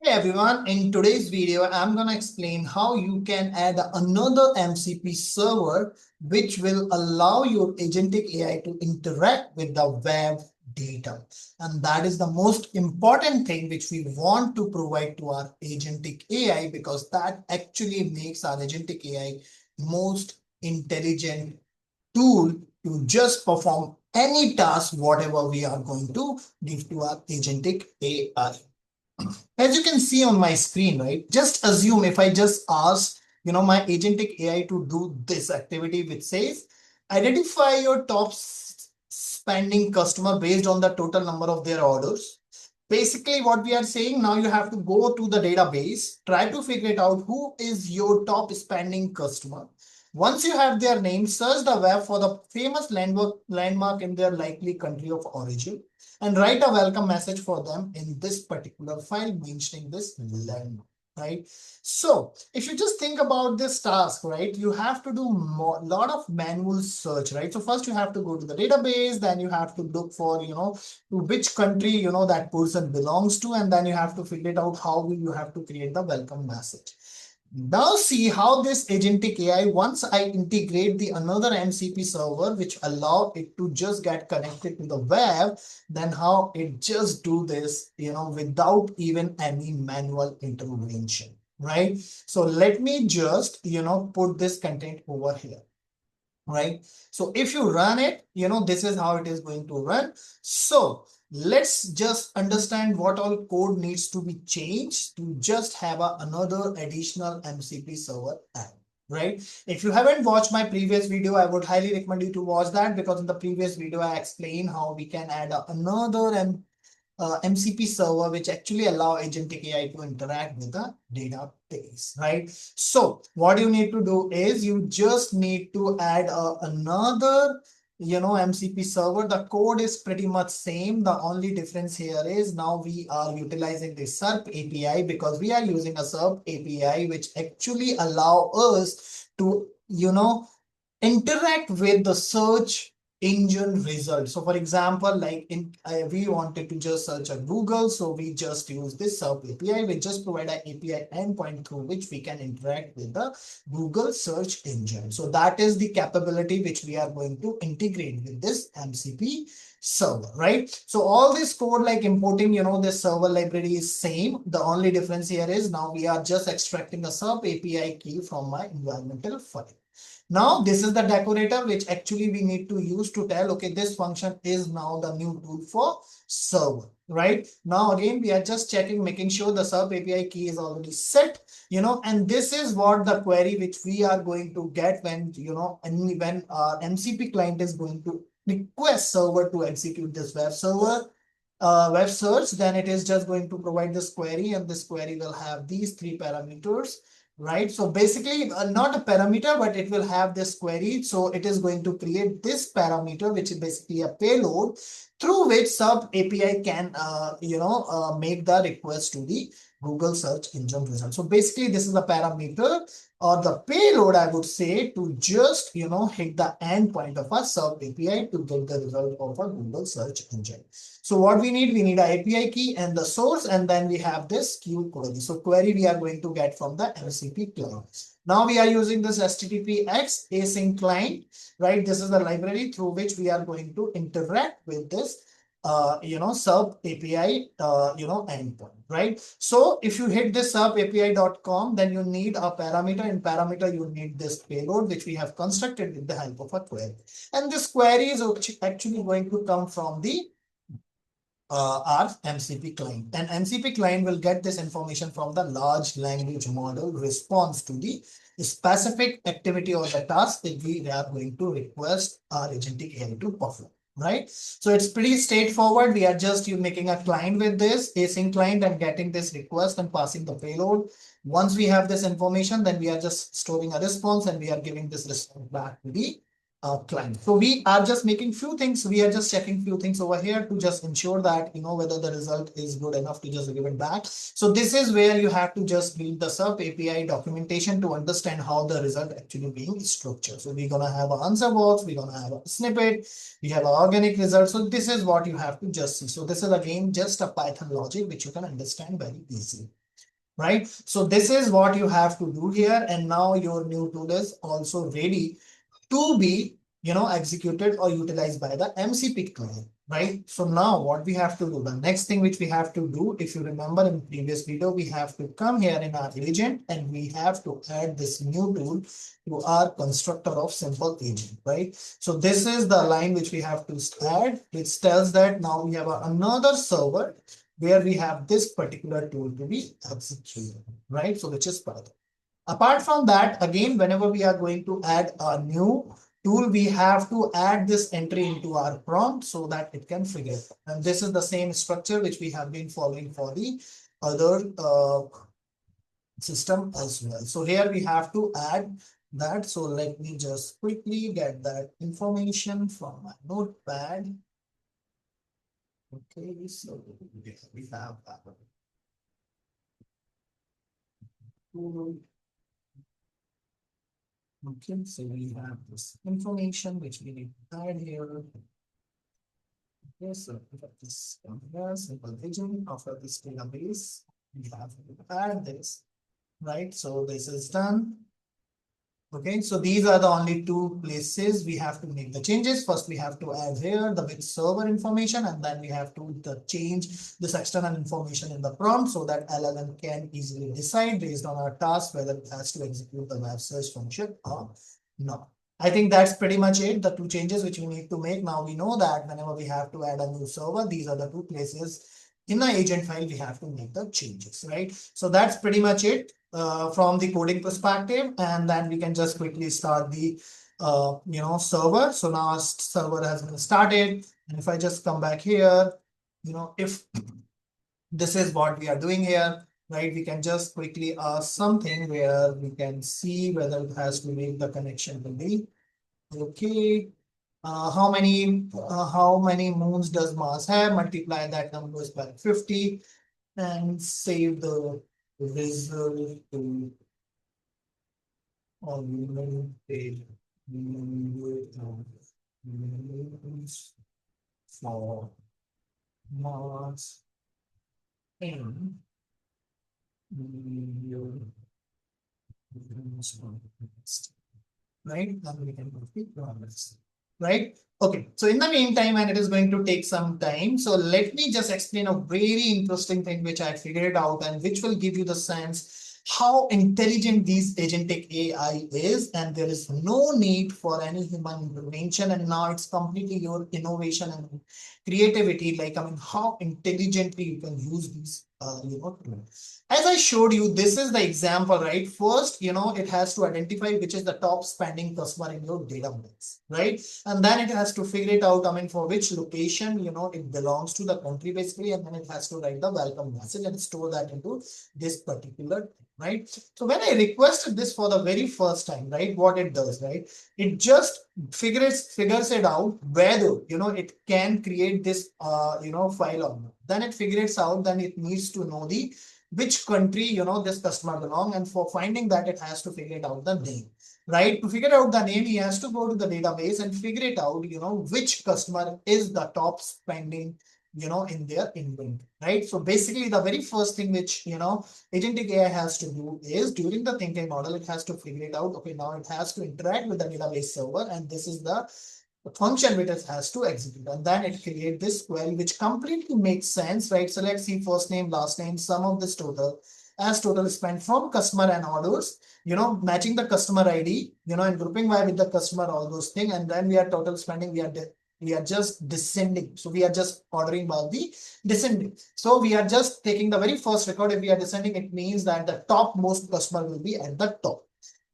Hey everyone, in today's video, I'm going to explain how you can add another MCP server which will allow your agentic AI to interact with the web data. And that is the most important thing which we want to provide to our agentic AI because that actually makes our agentic AI most intelligent tool to just perform any task, whatever we are going to give to our agentic AI. As you can see on my screen, right? Just assume if I just ask, my agentic AI to do this activity, which says, identify your top spending customer based on the total number of their orders. Basically, what we are saying now, you have to go to the database, try to figure it out who is your top spending customer. Once you have their name, search the web for the famous landmark in their likely country of origin and write a welcome message for them in this particular file mentioning this landmark, right? So if you just think about this task, right, you have to do a lot of manual search, right? So first you have to go to the database, then you have to look for, to which country, that person belongs to, and then you have to figure it out how you have to create the welcome message. Now see how this agentic AI, once I integrate the another MCP server, which allow it to just get connected to the web, then how it just do this, without even any manual intervention, right? So let me just, put this content over here. Right. So if you run it, this is how it is going to run. So let's just understand what all code needs to be changed to just have another additional MCP server app. Right. If you haven't watched my previous video, I would highly recommend you to watch that because in the previous video, I explained how we can add another MCP server, which actually allow agentic AI to interact with the database, right? So what you need to do is you just need to add another, MCP server. The code is pretty much same. The only difference here is now we are utilizing the SerpApi because we are using a SerpApi, which actually allow us to, interact with the search engine result. So for example, like we wanted to just search at Google. So we just use this SerpApi. We just provide an API endpoint through which we can interact with the Google search engine. So that is the capability which we are going to integrate with this MCP server, right? So all this code like importing, this server library is same. The only difference here is now we are just extracting a SerpApi key from my environmental file. Now, this is the decorator, which actually we need to use to tell, okay, this function is now the new tool for server, right? Now, again, we are just checking, making sure the SerpApi key is already set, and this is what the query which we are going to get when, when our MCP client is going to request server to execute this web search, then it is just going to provide this query and this query will have these three parameters, right? So basically not a parameter, but it will have this query. So it is going to create this parameter, which is basically a payload through which SerpApi can, make the request to the Google search engine result. So basically this is a parameter or the payload, I would say, to just, hit the endpoint of a SerpApi to get the result of a Google search engine. So what we need an API key and the source, and then we have this queue query. So query we are going to get from the MCP client. Now we are using this HTTPX async client, right? This is the library through which we are going to interact with this, SerpApi, endpoint, right? So if you hit this SerpApi.com, then you need a parameter. In parameter, you need this payload, which we have constructed with the help of a query. And this query is actually going to come from the our MCP client. And MCP client will get this information from the large language model response to the specific activity or the task that we are going to request our agentic AI to perform, right? So it's pretty straightforward. We are just making a client with this async client and getting this request and passing the payload. Once we have this information, then we are just storing a response and we are giving this response back to the client. So we are just making few things. We are just checking few things over here to just ensure that, whether the result is good enough to just give it back. So this is where you have to just build the SerpApi documentation to understand how the result actually being structured. So we're going to have an answer box. We're going to have a snippet. We have an organic result. So this is what you have to just see. So this is again just a Python logic, which you can understand very easily. right? So this is what you have to do here. And now your new tool is also ready to be, executed or utilized by the MCP client, right? So now what we have to do, the next thing which we have to do, if you remember in previous video, we have to come here in our agent and we have to add this new tool to our constructor of simple agent, right? So this is the line which we have to add, which tells that now we have another server where we have this particular tool to be executed, right? So which is Python. Apart from that, again, whenever we are going to add a new tool, we have to add this entry into our prompt so that it can figure it. And this is the same structure which we have been following for the other system as well. So here we have to add that. So let me just quickly get that information from my notepad. Okay, so we have that. Okay, so we have this information which we need to add here. Okay, so we have this simple agent after this database. We have to add this, right? So this is done. Okay, so these are the only two places we have to make the changes. First, we have to add here the with server information, and then we have to change this external information in the prompt so that LLM can easily decide based on our task whether it has to execute the web search function or not. I think that's pretty much it. The two changes which we need to make. Now we know that whenever we have to add a new server, these are the two places in the agent file we have to make the changes, right? So that's pretty much it from the coding perspective, and then we can just quickly start the server. So now our server has been started, and if I just come back here, if this is what we are doing here, right? We can just quickly ask something where we can see whether it has to make the connection to the okay. How many moons does Mars have? Multiply that numbers by 50 and save the result to augmented for Mars and right? Then we can go to progress, right? Okay, so in the meantime, and it is going to take some time, so let me just explain a very interesting thing which I figured out and which will give you the sense how intelligent these agentic AI is, and there is no need for any human intervention, and now it's completely your innovation and creativity, like I mean how intelligently you can use these tools. As I showed you, this is the example, right? First, it has to identify which is the top spending customer in your database, right? And then it has to figure it out, I mean, for which location, it belongs to the country basically, and then it has to write the welcome message and store that into this particular, right? So when I requested this for the very first time, right, what it does, right? It just figures it out whether, it can create this, file or not. Then it figures out, then it needs to know the which country this customer belong, and for finding that it has to figure it out the name, right? To figure out the name, he has to go to the database and figure it out, which customer is the top spending in their inventory, right? So basically the very first thing which agentic AI has to do is during the thinking model, it has to figure it out. Okay, now it has to interact with the database server, and this is the function which it has to execute, and then it create this query which completely makes sense, right? So let's see first name, last name, sum of this total as total spent from customer and orders, matching the customer ID, and grouping by with the customer, all those things, and then we are total spending, we are just descending. So we are just ordering by the descending. So we are just taking the very first record. If we are descending, it means that the top most customer will be at the top,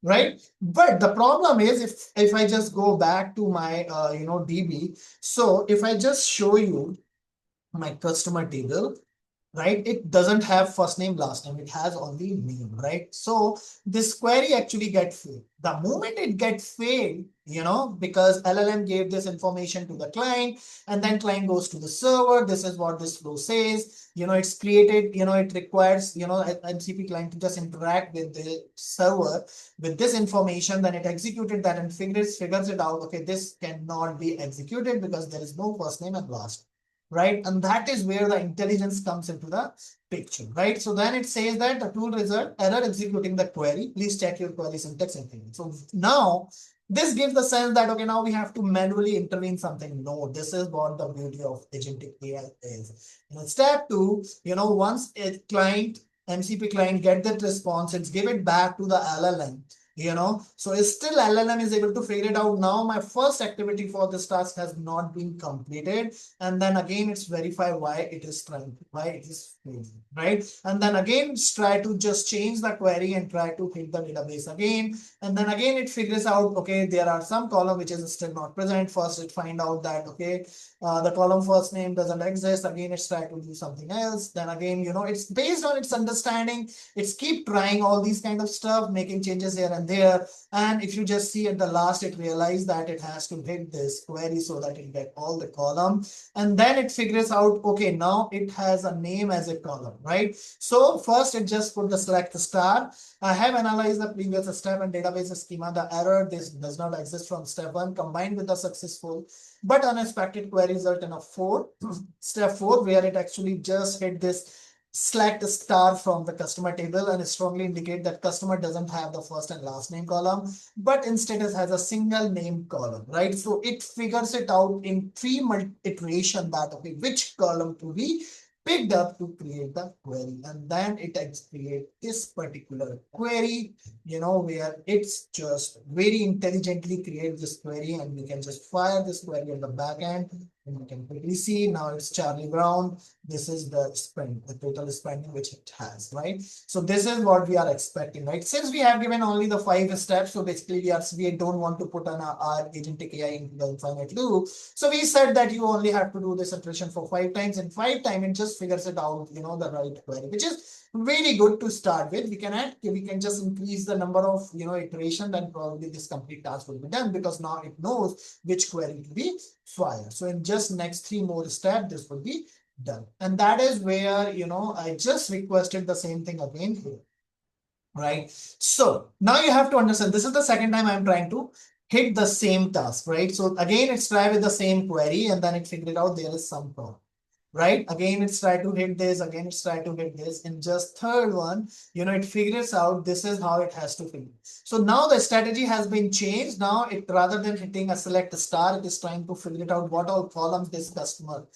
right? But the problem is if I just go back to my DB, so if I just show you my customer table, right, it doesn't have first name, last name, it has only name, right? So this query actually gets failed. The moment it gets failed, because LLM gave this information to the client, and then client goes to the server. This is what this flow says. It's created, it requires, MCP client to just interact with the server with this information. Then it executed that and figures it out. Okay, this cannot be executed because there is no first name and last name. right? And that is where the intelligence comes into the picture, right? So then it says that the tool result error executing the query. Please check your query syntax and things. So now this gives the sense that, okay, now we have to manually intervene something. No, this is what the beauty of agentic AI is. In step two, once a client, MCP client get that response, it's give it back to the LLM. So it's still LLM is able to figure it out. Now my first activity for this task has not been completed, and then again it's verify why it is trying, why it is failing, right? And then again it's try to just change the query and try to hit the database again, and then again it figures out, okay, there are some column which is still not present. First it find out that, okay, the column first name doesn't exist. Again it's try to do something else. Then again, it's based on its understanding, it's keep trying all these kind of stuff, making changes here and there. And if you just see at the last, it realized that it has to hit this query so that it get all the column. And then it figures out, okay, now it has a name as a column, right? So first it just put the select star. I have analyzed the previous step and database schema. The error, this does not exist from step one, combined with the successful but unexpected query result in a step four, where it actually just hit this select a star from the customer table and strongly indicate that customer doesn't have the first and last name column, but instead it has a single name column, right? So it figures it out in three iteration that, okay, which column to be picked up to create the query. And then it create this particular query, where it's just very intelligently create this query, and we can just fire this query on the back end. And you can quickly see now it's Charlie Brown. This is the spend, the total spending which it has, right? So this is what we are expecting, right? Since we have given only the 5 steps, so basically we don't want to put on our agentic AI into the infinite loop. So we said that you only have to do this iteration for 5 times, and 5 times it just figures it out, the right query, which is very good to start with. We can just increase the number of iteration, then probably this complete task will be done, because now it knows which query to be fired. So in just next 3 more steps, this will be done. And that is where I just requested the same thing again here, right? So now you have to understand, this is the second time I'm trying to hit the same task, right? So again it's try with the same query, and then it figured out there is some problem, right? Again it's try to hit this, again it's try to hit this. In just third one, it figures out this is how it has to figure. So now the strategy has been changed. Now it, rather than hitting a select star, it is trying to figure it out what all columns this customer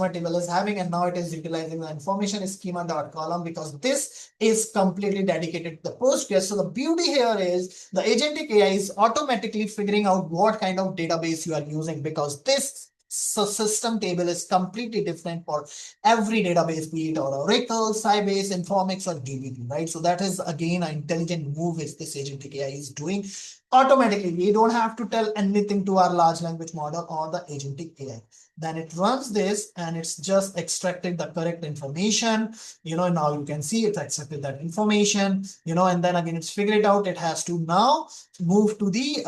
table is having, and now it is utilizing the information schema.column, because this is completely dedicated to the Postgres. So the beauty here is the agentic AI is automatically figuring out what kind of database you are using, because this system table is completely different for every database, be it Oracle, Sybase, Informix, or DBT, right? So that is again an intelligent move which this agentic AI is doing automatically. We don't have to tell anything to our large language model or the agentic AI. Then it runs this and it's just extracted the correct information. Now you can see it's accepted that information, and then again it's figured it out. It has to now move to the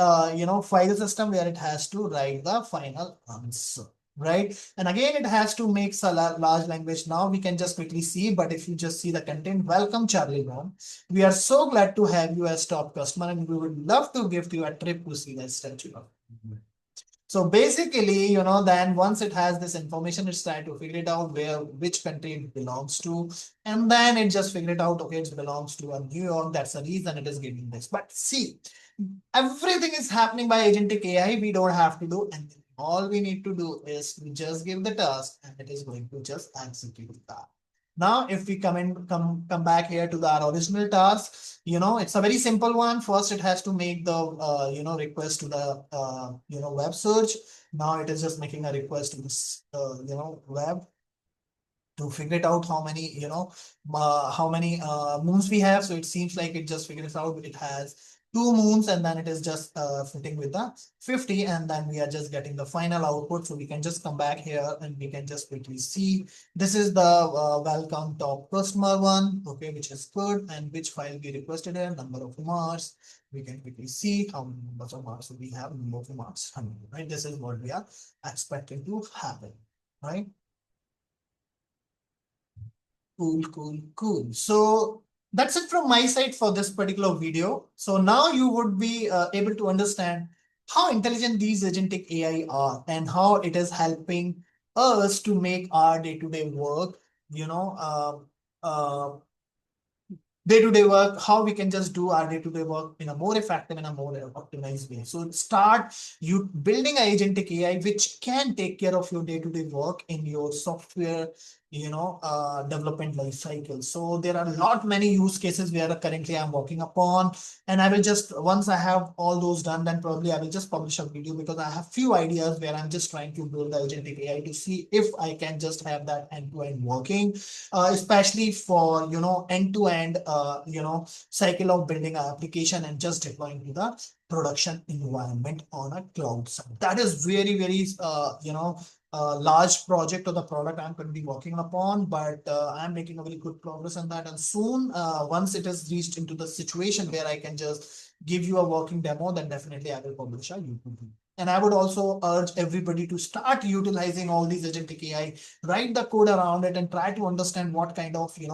file system, where it has to write the final answer, right? And again it has to make a large language. Now we can just quickly see, but if you just see the content, welcome Charlie Brown, we are so glad to have you as top customer, and we would love to give you a trip to see the statue of. So basically, then once it has this information, it's trying to figure it out which country it belongs to. And then it just figured it out, okay, it belongs to New York. That's the reason it is giving this. But see, everything is happening by agentic AI. We don't have to do anything. All we need to do is to just give the task, and it is going to just execute that. Now, if we come back here to our original task, it's a very simple one. First, it has to make the request to the web search. Now it is just making a request to this web to figure it out how many moons we have. So it seems like it just figures out it has 2 moons, and then it is just fitting with the 50, and then we are just getting the final output. So we can just come back here and we can just quickly see this is the welcome top customer one, okay, which is good, and which file we requested a number of marks. We can quickly see how many numbers of marks we have, number of marks, right? This is what we are expecting to happen, right? Cool. So that's it from my side for this particular video. So now you would be able to understand how intelligent these agentic AI are and how it is helping us to make our day-to-day work, you know, day-to-day work, how we can just do our day-to-day work in a more effective and a more optimized way. So start you building an agentic AI which can take care of your day-to-day work in your software, development life cycle. So there are a lot many use cases where currently I'm working upon, and I will just, once I have all those done, then probably I will just publish a video, because I have few ideas where I'm just trying to build the agentic AI to see if I can just have that end-to-end working, especially for end-to-end cycle of building an application and just deploying to the production environment on a cloud side. That is very, very large project of the product I'm currently working upon, but I'm making a very good progress on that. And soon, once it has reached into the situation where I can just give you a working demo, then definitely I will publish a YouTube video. And I would also urge everybody to start utilizing all these agentic AI, write the code around it, and try to understand what kind of, the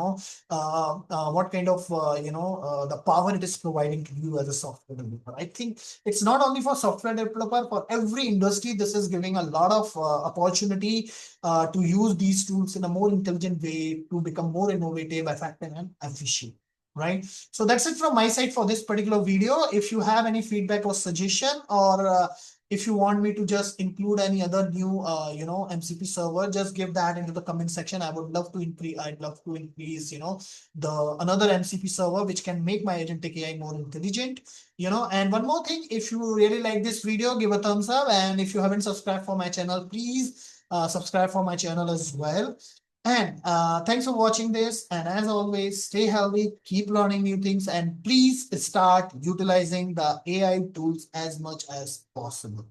power it is providing to you as a software developer. I think it's not only for software developer, for every industry, this is giving a lot of opportunity to use these tools in a more intelligent way to become more innovative, effective, and efficient. Right. So that's it from my side for this particular video. If you have any feedback or suggestion, or if you want me to just include any other new, MCP server, just give that into the comment section. I would love to increase. I'd love to increase, the another MCP server which can make my agentic AI more intelligent. And one more thing, if you really like this video, give a thumbs up. And if you haven't subscribed for my channel, please subscribe for my channel as well. And thanks for watching this. And as always, stay healthy, keep learning new things, and please start utilizing the AI tools as much as possible.